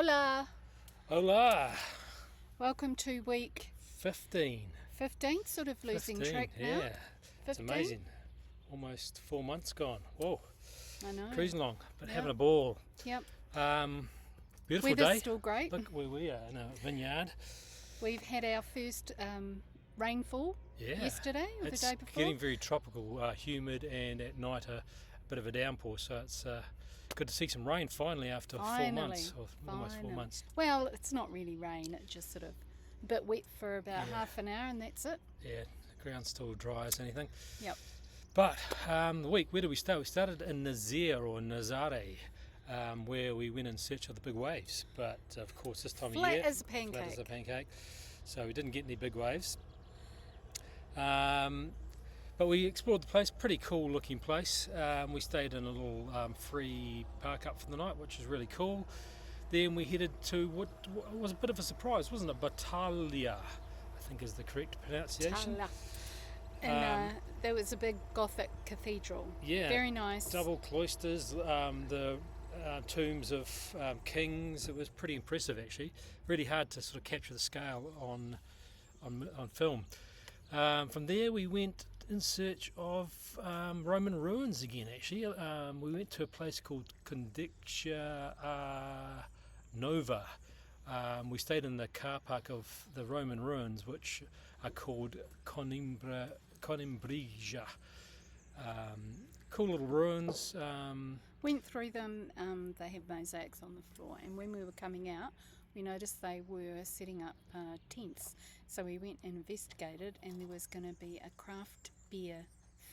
Hola! Hola! Welcome to week 15. 15, sort of losing 15, track now. yeah. It's 15? amazing. Almost 4 months gone. Whoa. I know. Cruising along, but Yep. having a ball. Yep. Beautiful Weather's day. still great. Look where we are in a vineyard. We've had our first rainfall yesterday or It's the day before. getting very tropical, humid, and at night a bit of a downpour. So it's good to see some rain finally after 4 months, or almost 4 months. Well, it's not really rain. It's just sort of a bit wet for about half an hour and that's it. Yeah, the ground's still dry as anything. Yep. But the week, where did we start? We started in Nazaré, where we went in search of the big waves. But of course, this time of year, Flat as a pancake. Flat as a pancake. So we didn't get any big waves. But we explored the place. Pretty cool looking place. We stayed in a little free park up for the night, which was really cool. Then we headed to what was a bit of a surprise, wasn't it? Battaglia, I think is the correct pronunciation. Tala. And there was a big Gothic cathedral. Yeah. Very nice. Double cloisters, the tombs of kings. It was pretty impressive actually. Really hard to sort of capture the scale on film. From there we went in search of Roman ruins again actually. We went to a place called Condiccia Nova. We stayed in the car park of the Roman ruins, which are called Coimbra. Cool little ruins. Went through them, they have mosaics on the floor, and when we were coming out we noticed they were setting up tents, so we went and investigated, and there was going to be a craft beer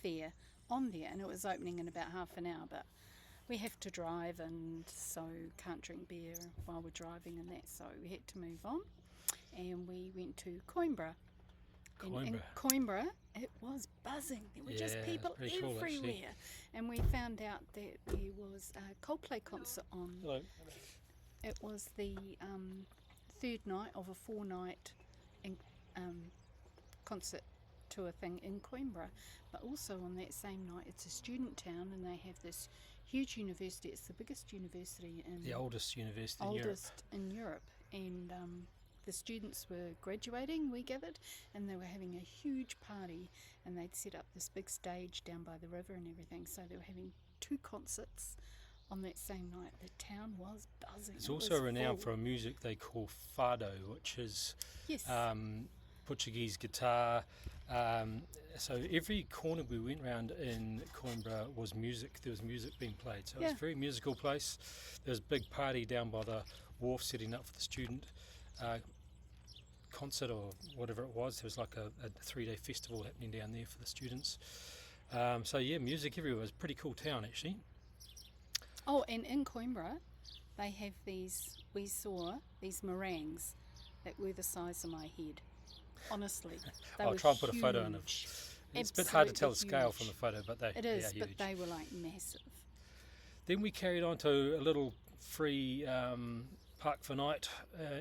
fair on there, and it was opening in about half an hour, but we have to drive and so can't drink beer while we're driving and that, so we had to move on, and we went to Coimbra. In Coimbra, it was buzzing. There were just people everywhere. Cool, and we found out that there was a Coldplay concert on. Hello. It was the third night of a 4-night concert tour thing in Coimbra. But also on that same night, it's a student town, and they have this huge university. It's the biggest university in the oldest university in Europe. And the students were graduating, we gathered, and they were having a huge party, and they'd set up this big stage down by the river and everything, so they were having 2 concerts on that same night. The town was buzzing. It's also renowned for a music they call fado, which is Portuguese guitar. So every corner we went around in Coimbra was music. There was music being played, so it was a very musical place. There was a big party down by the wharf setting up for the student concert or whatever it was. There was like a 3-day festival happening down there for the students. So yeah, music everywhere. It was a pretty cool town actually. Oh, and in Coimbra they have we saw these meringues that were the size of my head. Honestly. I'll try and put a photo in it. It's a bit hard to tell the scale from the photo, but they are huge. But they were like massive. Then we carried on to a little free park for night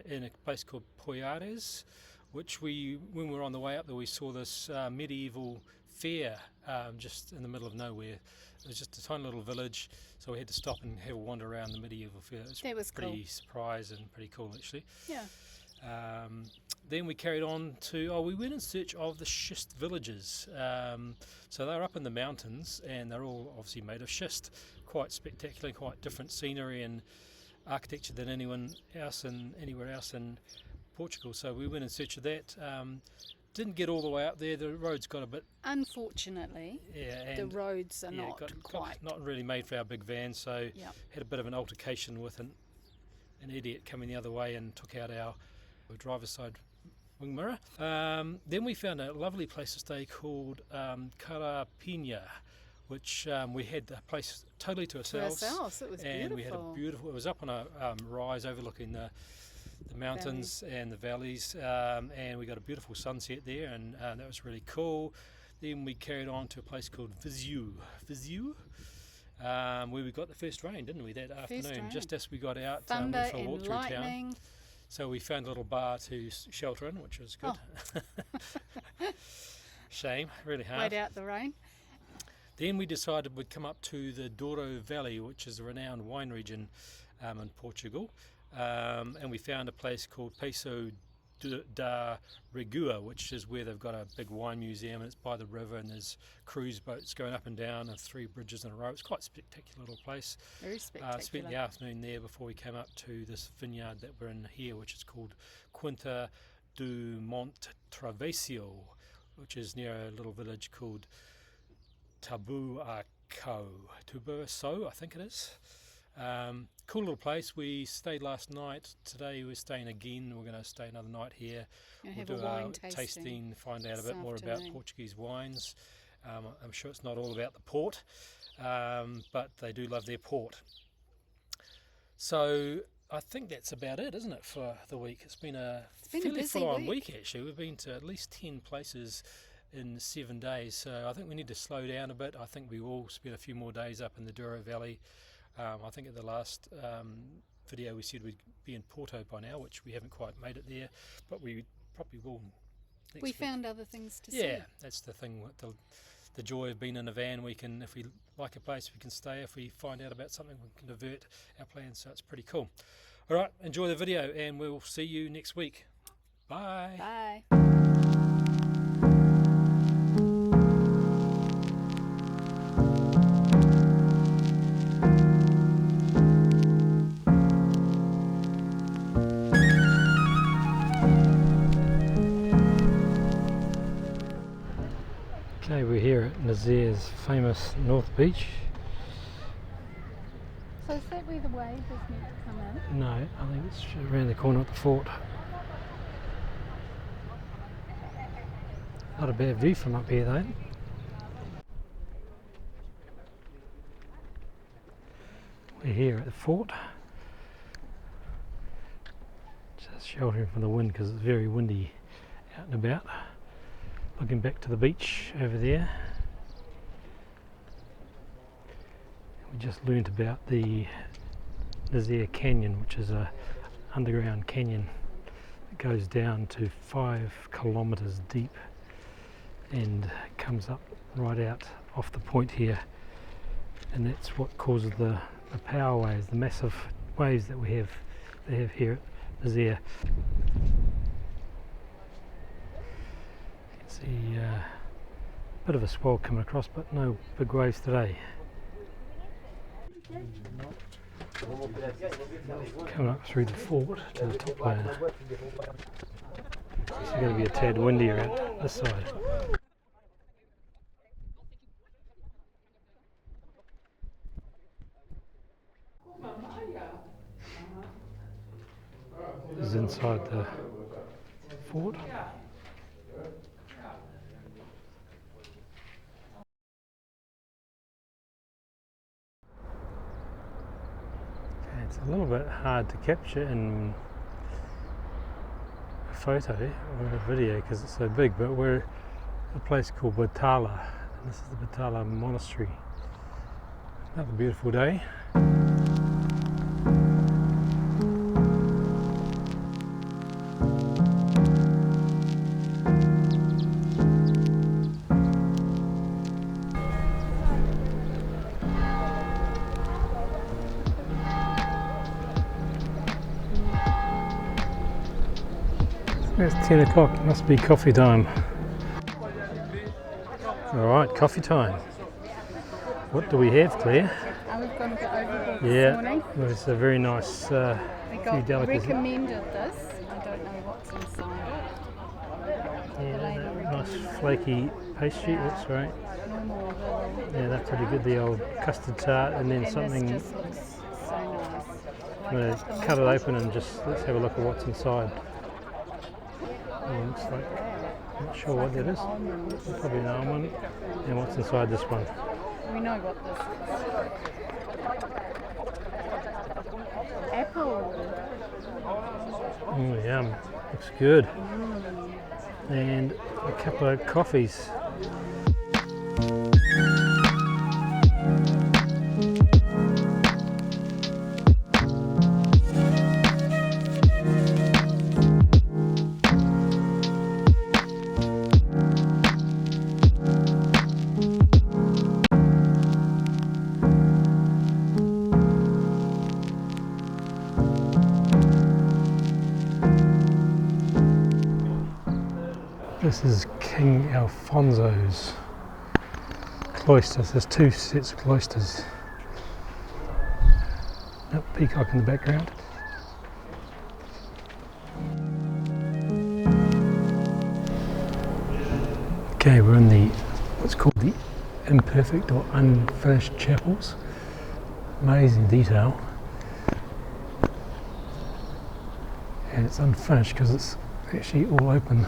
in a place called Poiares, which when we were on the way up there, we saw this medieval fair just in the middle of nowhere. It was just a tiny little village, so we had to stop and have a wander around the medieval fair. It was pretty surprised and pretty cool actually. Yeah. Then we carried on to, we went in search of the Schist Villages. So they're up in the mountains, and they're all obviously made of schist. Quite spectacular, quite different scenery and architecture than anywhere else in Portugal. So we went in search of that. Didn't get all the way up there. The roads got a bit. Unfortunately, the roads are not not really made for our big van. So had a bit of an altercation with an idiot coming the other way and took out our driver's side wing mirror. Then we found a lovely place to stay called Carapinha, which we had the place totally to ourselves. It was and beautiful. We had a beautiful. It was up on a rise overlooking the mountains and the valleys, and we got a beautiful sunset there, and that was really cool. Then we carried on to a place called Viseu, where we got the first rain, didn't we, that afternoon? Just as we got out, thunder for a walk through town. So we found a little bar to shelter in, which was good. Shame, really hard. Wait out the rain. Then we decided we'd come up to the Douro Valley, which is a renowned wine region in Portugal. and we found a place called Peso da Regua, which is where they've got a big wine museum, and it's by the river, and there's cruise boats going up and down and 3 bridges in a row. It's quite a spectacular little place. Very spectacular. Spent the afternoon there before we came up to this vineyard that we're in here, which is called Quinta do Monte Travesio, which is near a little village called Tabuaço, I think it is. Cool little place. We stayed last night. Today we're staying again. We're going to stay another night here. We'll do have a wine our tasting, find out a this bit more about afternoon. Portuguese wines. I'm sure it's not all about the port, but they do love their port. So I think that's about it, isn't it, for the week? It's been a fairly busy full-on week. week, actually. We've been to at least 10 places in 7 days, so I think we need to slow down a bit. I think we will spend a few more days up in the Douro Valley. I think at the last video we said we'd be in Porto by now, which we haven't quite made it there, but we probably will next We week. found other things to see. Yeah, that's the thing. The joy of being in a van. We can, if we like a place, we can stay. If we find out about something, we can divert our plans. So it's pretty cool. All right, enjoy the video, and we'll see you next week. Bye. Bye. Okay, we're here at Nazaré's famous North Beach. So is that where the wave is meant to come in? No, I think it's around the corner at the fort. Not a bad view from up here though. We're here at the fort. Just sheltering from the wind because it's very windy out and about. Looking back to the beach over there. We just learnt about the Nazaré Canyon, which is a underground canyon that goes down to 5 kilometres deep and comes up right out off the point here, and that's what causes the power waves, the massive waves that they have here at Nazaré. See a bit of a swell coming across, but no big waves today. Coming up through the fort to the top layer. It's going to be a tad windy around this side. This is inside the fort. It's a little bit hard to capture in a photo or a video because it's so big, but we're at a place called Batala, and this is the Batala Monastery. Another beautiful day. It's 10 o'clock, it must be coffee time. Alright, coffee time. What do we have, Claire? We've gone a bit overboard Yeah, this morning. well, it's a very nice We few got delicacies. recommended this. I don't know what's inside it. Yeah, The lady that recommended nice flaky pastry, that's great. normal little. Yeah, that's pretty good, the old custard tart, and then And something. this just looks so nice. I'm going to cut it open and just let's have a look at what's inside. Oh, looks like, not sure what that is. Probably an almond. And what's inside this one? We know what this is. Apple. Oh, yum. Looks good. And a couple of coffees. This is King Alfonso's cloisters. There's two sets of cloisters. Yep, peacock in the background. Okay, we're in the what's called the imperfect or unfinished chapels. Amazing detail. And it's unfinished because it's actually all open.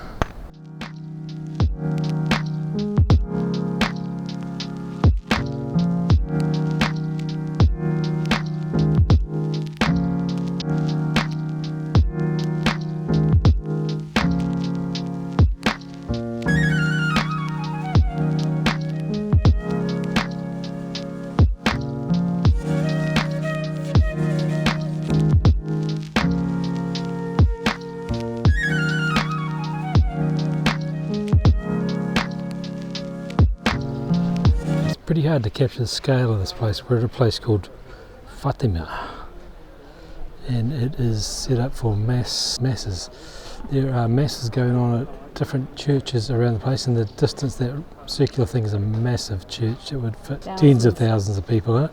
Pretty hard to capture the scale of this place. We're at a place called Fatima, and it is set up for masses. There are masses going on at different churches around the place. In the distance, that circular thing is a massive church. It would fit tens of thousands of people in it.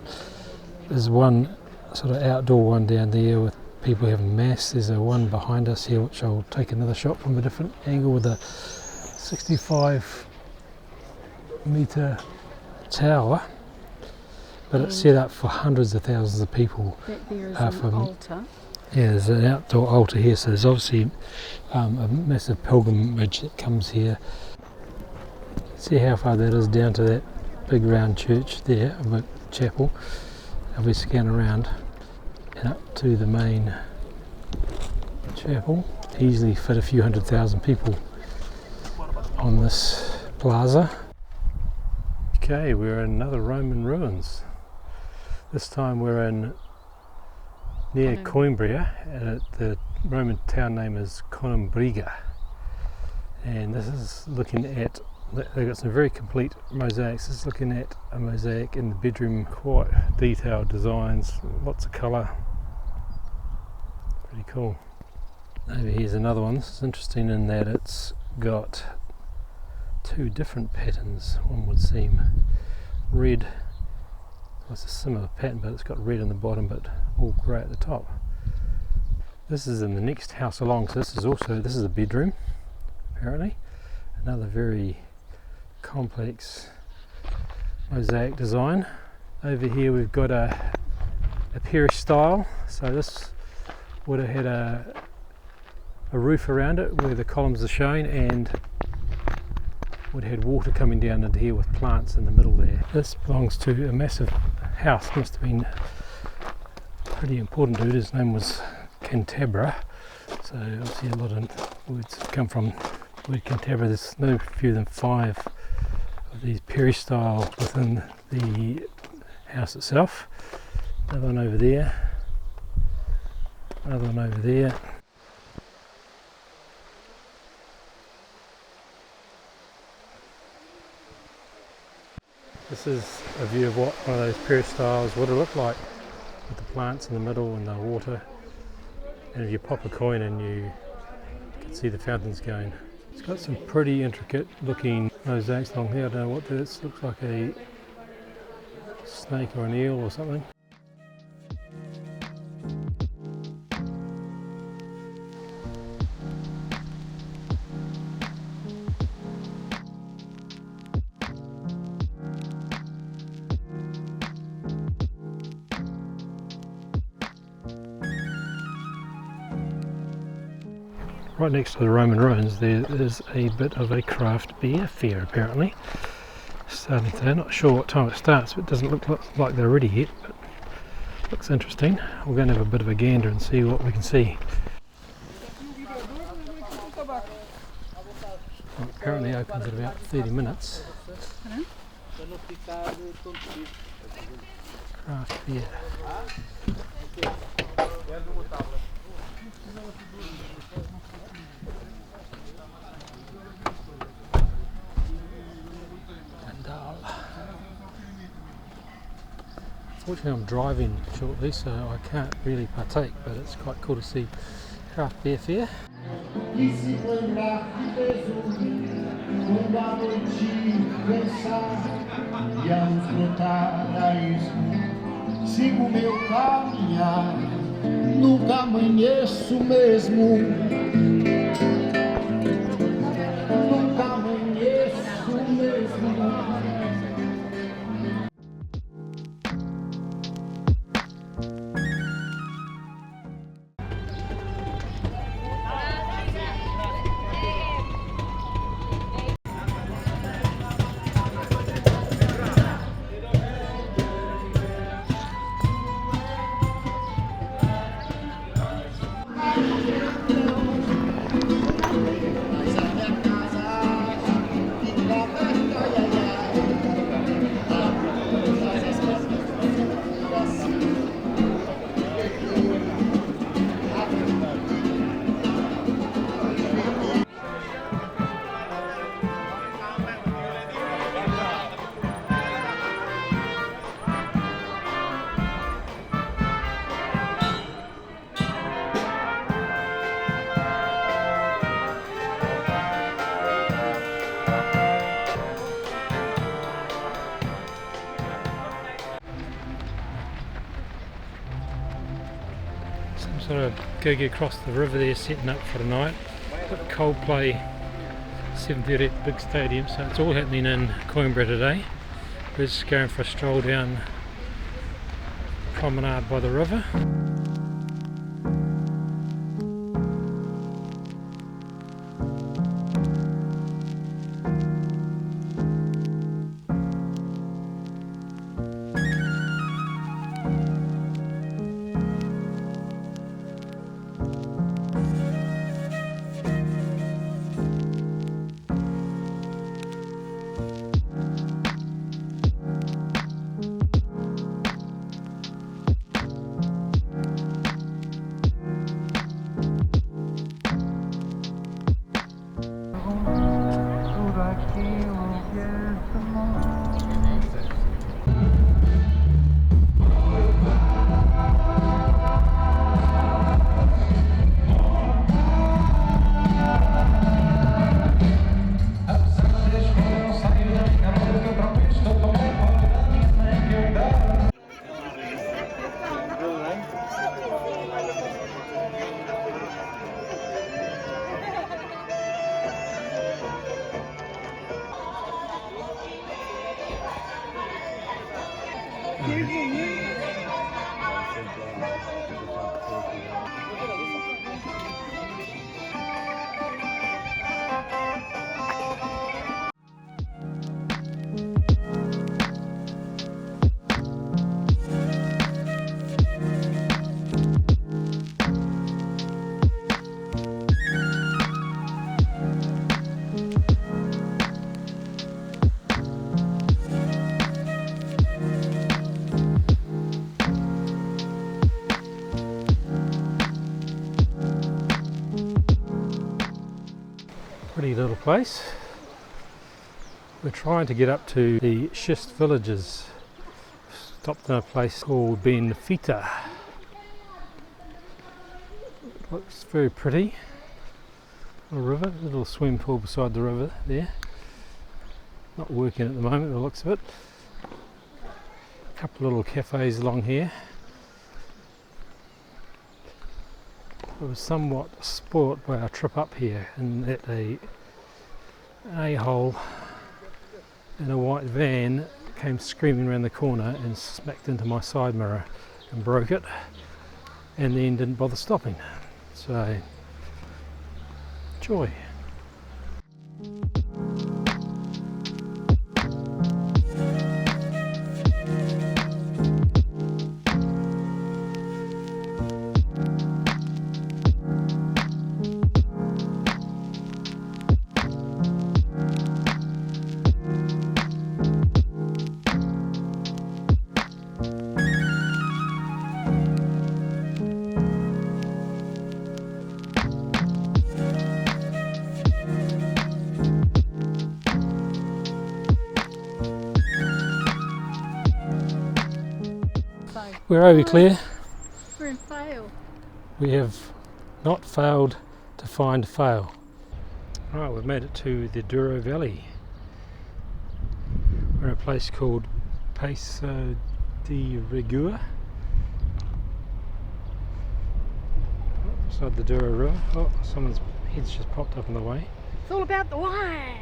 There's one sort of outdoor one down there with people having mass. There's a one behind us here, which I'll take another shot from a different angle, with a 65-metre tower, but it's set up for hundreds of thousands of people. There is an altar. Yeah, there's an outdoor altar here, so there's obviously a massive pilgrimage that comes here. See how far that is down to that big round church there, a chapel. And we scan around and up to the main chapel. Easily fit a few 100,000 people on this plaza. Okay, we're in another Roman ruins. This time we're in near Coimbra, and the Roman town name is Coimbra. And this is looking at, they've got some very complete mosaics. This is looking at a mosaic in the bedroom, quite detailed designs, lots of colour. Pretty cool. Over here's another one. This is interesting in that it's got two different patterns, one would seem. Red, well, it's a similar pattern, but it's got red on the bottom but all grey at the top. This is in the next house along, so this is a bedroom apparently. Another very complex mosaic design. Over here we've got a parish style, so this would have had a roof around it where the columns are shown, and would have had water coming down into here with plants in the middle there. This belongs to a massive house. Must have been a pretty important dude. His name was Cantabra, so obviously a lot of words come from the word Cantabra. There's no fewer than 5 of these parish style within the house itself. Another one over there, another one over there. This is a view of what one of those parish styles would have looked like, with the plants in the middle and the water. And if you pop a coin in, you can see the fountains going. It's got some pretty intricate looking mosaics along here. I don't know what this looks like, a snake or an eel or something. Right next to the Roman ruins there is a bit of a craft beer fair apparently. Starting today, not sure what time it starts, but it doesn't look like they're ready yet, but looks interesting. We're going to have a bit of a gander and see what we can see. Well, apparently opens in about 30 minutes. Craft beer. Unfortunately I'm driving shortly, so I can't really partake, but it's quite cool to see craft beer fair. que se Coimbra resume uma noite pensar e ao esgotar a esmo sigo meu caminhar, nunca amanheço mesmo, nunca amanheço mesmo. Some sort of gig across the river there setting up for tonight. Got Coldplay 7:30 at the big stadium, so it's all happening in Coimbra today. We're just going for a stroll down promenade by the river. Pretty little place. We're trying to get up to the Schist Villages. Stopped in a place called Benfica. Looks very pretty. A river, a little swimming pool beside the river there. Not working at the moment, the looks of it. A couple of little cafes along here. I was somewhat spoilt by our trip up here in that an a-hole in a white van came screaming around the corner and smacked into my side mirror and broke it, and then didn't bother stopping. So, joy. Where are we, Claire? We're in Fail. We have not failed to find fail. Right, we've made it to the Douro Valley. We're in a place called Passo de Rigua, beside the Douro River. Oh, someone's head's just popped up in the way. It's all about the wine.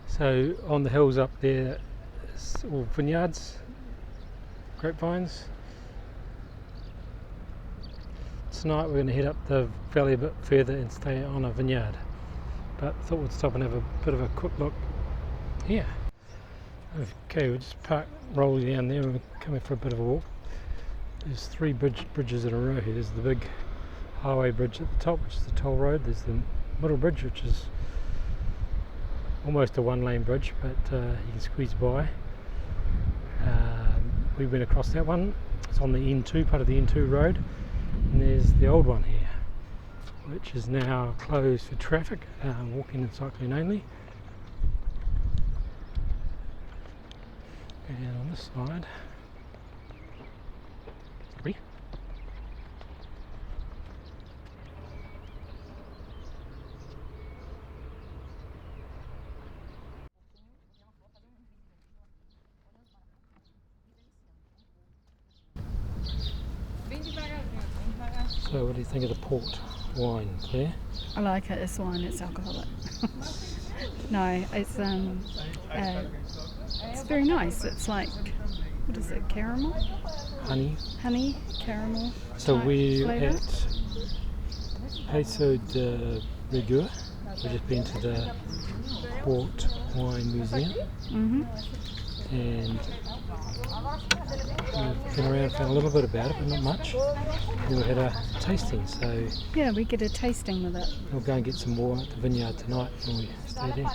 So on the hills up there, it's all vineyards, grapevines. Tonight we're going to head up the valley a bit further and stay on a vineyard. But thought we'd stop and have a bit of a quick look here. Okay, we'll just park, roll down there, and we're coming for a bit of a walk. There's three bridges in a row here. There's the big highway bridge at the top, which is the toll road. There's the middle bridge, which is almost a one-lane bridge, but you can squeeze by. We went across that one. It's on the N2, part of the N2 road. And there's the old one here, which is now closed for traffic, walking and cycling only. And on this side, so what do you think of the port wine, Claire? I like it. It's wine. It's alcoholic. No, it's very nice. It's like, what is it? Caramel? Honey, caramel. So we're flavour. at Passo de Rigua. We've just been to the Port Wine Museum. Mm-hmm. And we've been around, found a little bit about it, but not much. And we had a tasting, so Yeah, we get a tasting with it. we'll go and get some more at the vineyard tonight when we stay there.